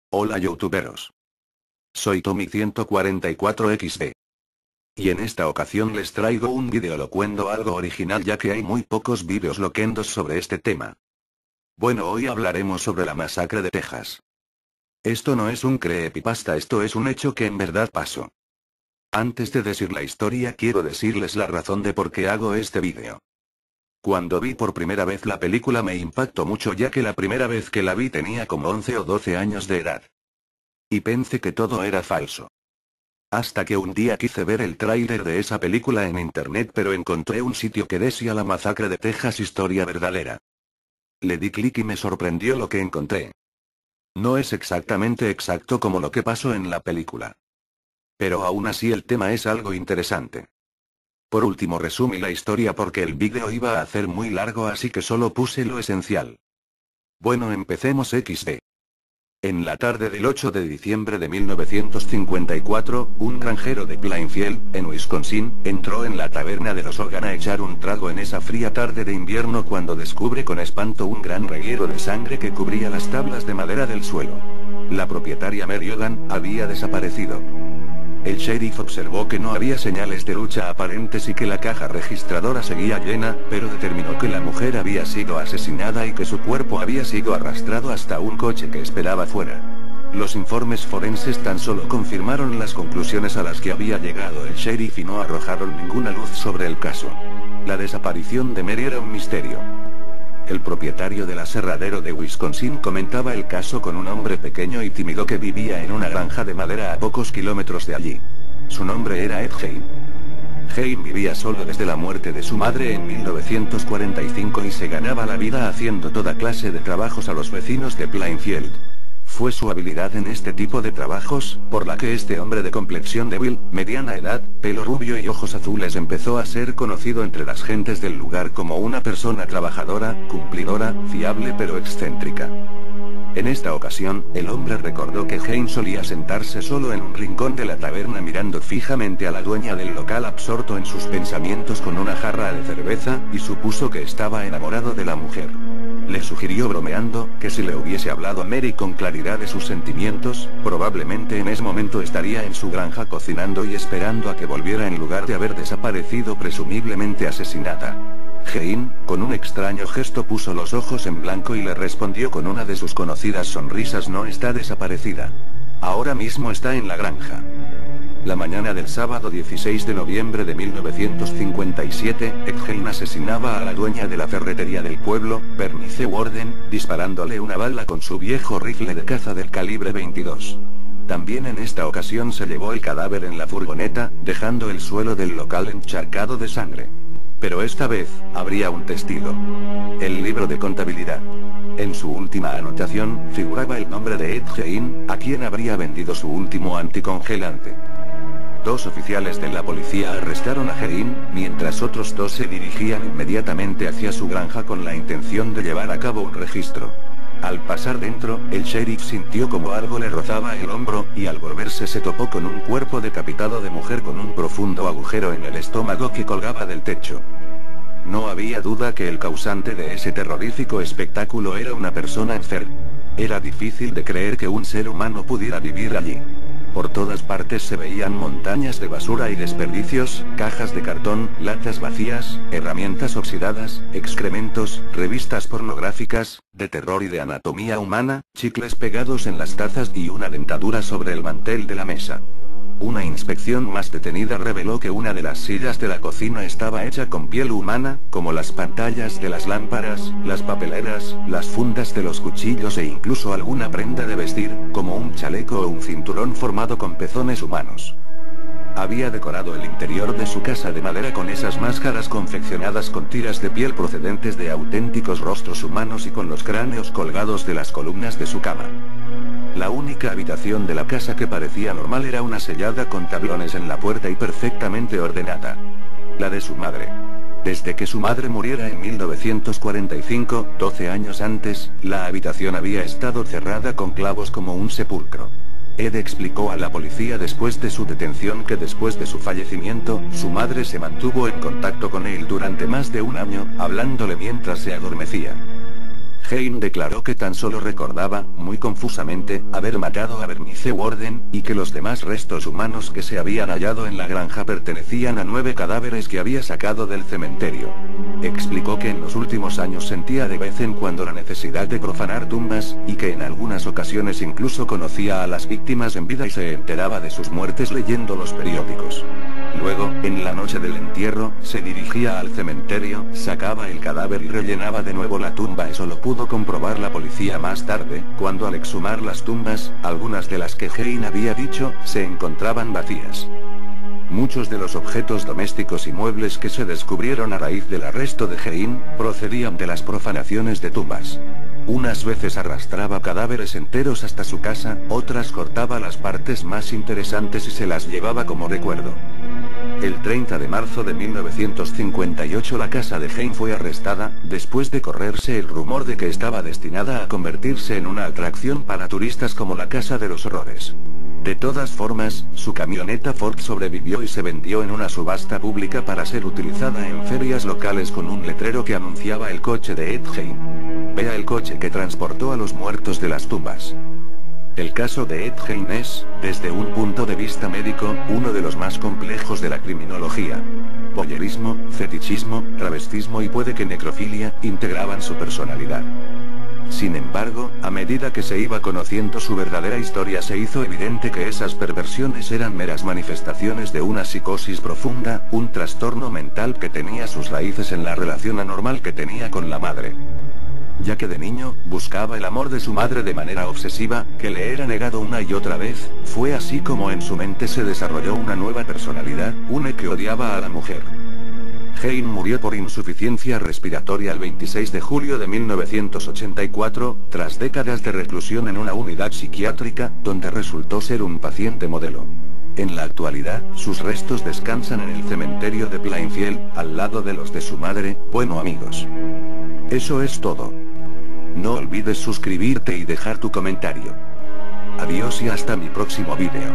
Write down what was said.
Hola youtuberos. Soy Tommy144XD. Y en esta ocasión les traigo un vídeo locuendo algo original ya que hay muy pocos vídeos loquendos sobre este tema. Bueno, hoy hablaremos sobre la masacre de Texas. Esto no es un creepypasta, esto es un hecho que en verdad pasó. Antes de decir la historia quiero decirles la razón de por qué hago este vídeo. Cuando vi por primera vez la película me impactó mucho ya que la primera vez que la vi tenía como 11 o 12 años de edad. Y pensé que todo era falso. Hasta que un día quise ver el tráiler de esa película en internet pero encontré un sitio que decía la masacre de Texas historia verdadera. Le di clic y me sorprendió lo que encontré. No es exactamente exacto como lo que pasó en la película. Pero aún así el tema es algo interesante. Por último resumí la historia porque el vídeo iba a hacer muy largo así que solo puse lo esencial. Bueno, empecemos XD. En la tarde del 8 de diciembre de 1954, un granjero de Plainfield, en Wisconsin, entró en la taberna de los Hogan a echar un trago en esa fría tarde de invierno cuando descubre con espanto un gran reguero de sangre que cubría las tablas de madera del suelo. La propietaria Mary Hogan había desaparecido. El sheriff observó que no había señales de lucha aparentes y que la caja registradora seguía llena, pero determinó que la mujer había sido asesinada y que su cuerpo había sido arrastrado hasta un coche que esperaba fuera. Los informes forenses tan solo confirmaron las conclusiones a las que había llegado el sheriff y no arrojaron ninguna luz sobre el caso. La desaparición de Mary era un misterio. El propietario del aserradero de Wisconsin comentaba el caso con un hombre pequeño y tímido que vivía en una granja de madera a pocos kilómetros de allí. Su nombre era Ed Gein. Gein vivía solo desde la muerte de su madre en 1945 y se ganaba la vida haciendo toda clase de trabajos a los vecinos de Plainfield. Fue su habilidad en este tipo de trabajos, por la que este hombre de complexión débil, mediana edad, pelo rubio y ojos azules empezó a ser conocido entre las gentes del lugar como una persona trabajadora, cumplidora, fiable pero excéntrica. En esta ocasión, el hombre recordó que Gein solía sentarse solo en un rincón de la taberna mirando fijamente a la dueña del local absorto en sus pensamientos con una jarra de cerveza, y supuso que estaba enamorado de la mujer. Le sugirió bromeando, que si le hubiese hablado a Mary con claridad de sus sentimientos, probablemente en ese momento estaría en su granja cocinando y esperando a que volviera en lugar de haber desaparecido presumiblemente asesinada. Gein, con un extraño gesto puso los ojos en blanco y le respondió con una de sus conocidas sonrisas: no está desaparecida. Ahora mismo está en la granja. La mañana del sábado 16 de noviembre de 1957, Ed Gein asesinaba a la dueña de la ferretería del pueblo, Bernice Warden, disparándole una bala con su viejo rifle de caza del calibre 22. También en esta ocasión se llevó el cadáver en la furgoneta, dejando el suelo del local encharcado de sangre. Pero esta vez, habría un testigo. El libro de contabilidad. En su última anotación, figuraba el nombre de Ed Gein, a quien habría vendido su último anticongelante. Dos oficiales de la policía arrestaron a Gein, mientras otros dos se dirigían inmediatamente hacia su granja con la intención de llevar a cabo un registro. Al pasar dentro, el sheriff sintió como algo le rozaba el hombro, y al volverse se topó con un cuerpo decapitado de mujer con un profundo agujero en el estómago que colgaba del techo. No había duda que el causante de ese terrorífico espectáculo era una persona enferma. Era difícil de creer que un ser humano pudiera vivir allí. Por todas partes se veían montañas de basura y desperdicios, cajas de cartón, latas vacías, herramientas oxidadas, excrementos, revistas pornográficas, de terror y de anatomía humana, chicles pegados en las tazas y una dentadura sobre el mantel de la mesa. Una inspección más detenida reveló que una de las sillas de la cocina estaba hecha con piel humana, como las pantallas de las lámparas, las papeleras, las fundas de los cuchillos e incluso alguna prenda de vestir, como un chaleco o un cinturón formado con pezones humanos. Había decorado el interior de su casa de madera con esas máscaras confeccionadas con tiras de piel procedentes de auténticos rostros humanos y con los cráneos colgados de las columnas de su cama. La única habitación de la casa que parecía normal era una sellada con tablones en la puerta y perfectamente ordenada. La de su madre. Desde que su madre muriera en 1945, 12 años antes, la habitación había estado cerrada con clavos como un sepulcro. Ed explicó a la policía después de su detención que después de su fallecimiento, su madre se mantuvo en contacto con él durante más de un año, hablándole mientras se adormecía. Hein declaró que tan solo recordaba, muy confusamente, haber matado a Bernice Warden, y que los demás restos humanos que se habían hallado en la granja pertenecían a 9 cadáveres que había sacado del cementerio. Explicó que en los últimos años sentía de vez en cuando la necesidad de profanar tumbas, y que en algunas ocasiones incluso conocía a las víctimas en vida y se enteraba de sus muertes leyendo los periódicos. Luego, en la noche del entierro, se dirigía al cementerio, sacaba el cadáver y rellenaba de nuevo la tumba. Eso lo pudo comprobar la policía más tarde, cuando al exhumar las tumbas, algunas de las que Hein había dicho, se encontraban vacías. Muchos de los objetos domésticos y muebles que se descubrieron a raíz del arresto de Hein, procedían de las profanaciones de tumbas. Unas veces arrastraba cadáveres enteros hasta su casa, otras cortaba las partes más interesantes y se las llevaba como recuerdo. El 30 de marzo de 1958 la casa de Hein fue arrestada, después de correrse el rumor de que estaba destinada a convertirse en una atracción para turistas como la Casa de los Horrores. De todas formas, su camioneta Ford sobrevivió y se vendió en una subasta pública para ser utilizada en ferias locales con un letrero que anunciaba el coche de Ed Gein. Vea el coche que transportó a los muertos de las tumbas. El caso de Ed Gein es, desde un punto de vista médico, uno de los más complejos de la criminología. Voyerismo, fetichismo, travestismo y puede que necrofilia, integraban su personalidad. Sin embargo, a medida que se iba conociendo su verdadera historia se hizo evidente que esas perversiones eran meras manifestaciones de una psicosis profunda, un trastorno mental que tenía sus raíces en la relación anormal que tenía con la madre. Ya que de niño, buscaba el amor de su madre de manera obsesiva, que le era negado una y otra vez, fue así como en su mente se desarrolló una nueva personalidad, una que odiaba a la mujer. Hein murió por insuficiencia respiratoria el 26 de julio de 1984, tras décadas de reclusión en una unidad psiquiátrica, donde resultó ser un paciente modelo. En la actualidad, sus restos descansan en el cementerio de Plainfield, al lado de los de su madre. Bueno amigos, eso es todo. No olvides suscribirte y dejar tu comentario. Adiós y hasta mi próximo vídeo.